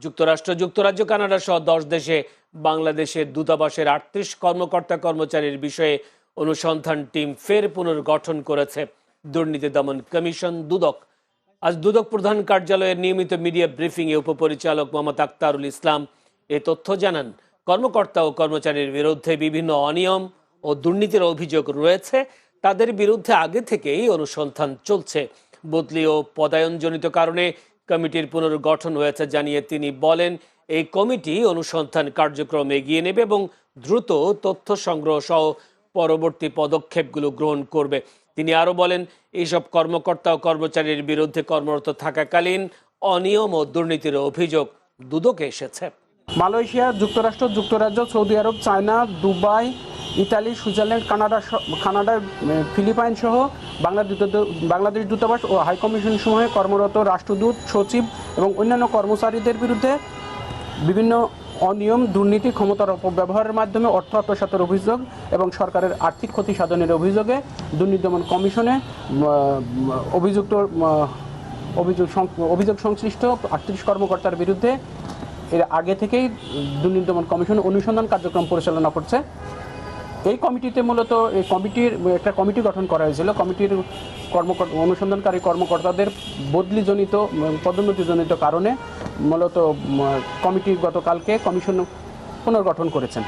যুক্তরাষ্ট্র, যুক্তরাজ্য, কানাডা সহ 10 দেশে বাংলাদেশের দূতাবাসের 38 কর্মকর্তা কর্মচারীর বিষয়ে অনুসন্ধান টিম ফের পুনর্গঠন করেছে দুর্নীতি দমন কমিশন দুদক। আজ দুদক প্রধান কার্যালয়ের নিয়মিত মিডিয়া ব্রিফিং এ উপপরিচালক মোহাম্মদ আক্তারুল ইসলাম এ তথ্য জানান। কর্মকর্তা ও কর্মচারীর বিরুদ্ধে বিভিন্ন অনিয়ম ও দুর্নীতির অভিযোগ রয়েছে। তাদের বিরুদ্ধে আগে থেকেই অনুসন্ধান চলছে। বদলি ও পদায়নজনিত কারণে কমিটির পুনর্গঠন হয়েছে জানিয়ে তিনি বলেন, এই কমিটি অনুসন্ধান কার্যক্রম এগিয়ে নেবে এবং দ্রুত তথ্য সংগ্রহ সহ পরবর্তী পদক্ষেপগুলো গ্রহণ করবে। তিনি আরো বলেন, এইসব কর্মকর্তা ও কর্মচারীর বিরুদ্ধে কর্মরত থাকাকালীন অনিয়ম ও দুর্নীতির অভিযোগ দুদকে এসেছে। মালয়েশিয়া, যুক্তরাষ্ট্র, যুক্তরাজ্য, সৌদি আরব, China, Dubai, Italy, Switzerland, Canada, Philippine সহ বাংলাদেশ দূতাবাস ও হাইকমিশন সমূহে কর্মরত রাষ্ট্রদূত, সচিব এবং অন্যান্য কর্মচারীদের বিরুদ্ধে বিভিন্ন অনিয়ম, দুর্নীতি, ক্ষমতার অপব্যবহারের মাধ্যমে অর্থ আত্মসাতের অভিযোগ এবং সরকারের আর্থিক ক্ষতি সাধনের অভিযোগে দুর্নীতি দমন কমিশনে অভিযোগ সংশ্লিষ্ট 38 কর্মকর্তার বিরুদ্ধে এর আগে থেকেই দুর্নীতি দমন কমিশন অনুসন্ধান কার্যক্রম পরিচালনা করছে। এই কমিটিতে মূলত একটা কমিটি গঠন করা হয়েছিল। কমিটির অনুসন্ধানকারী কর্মকর্তাদের বদলিজনিত, পদোন্নতিজনিত কারণে মূলত কমিটি গতকালকে কমিশন পুনর্গঠন করেছেন।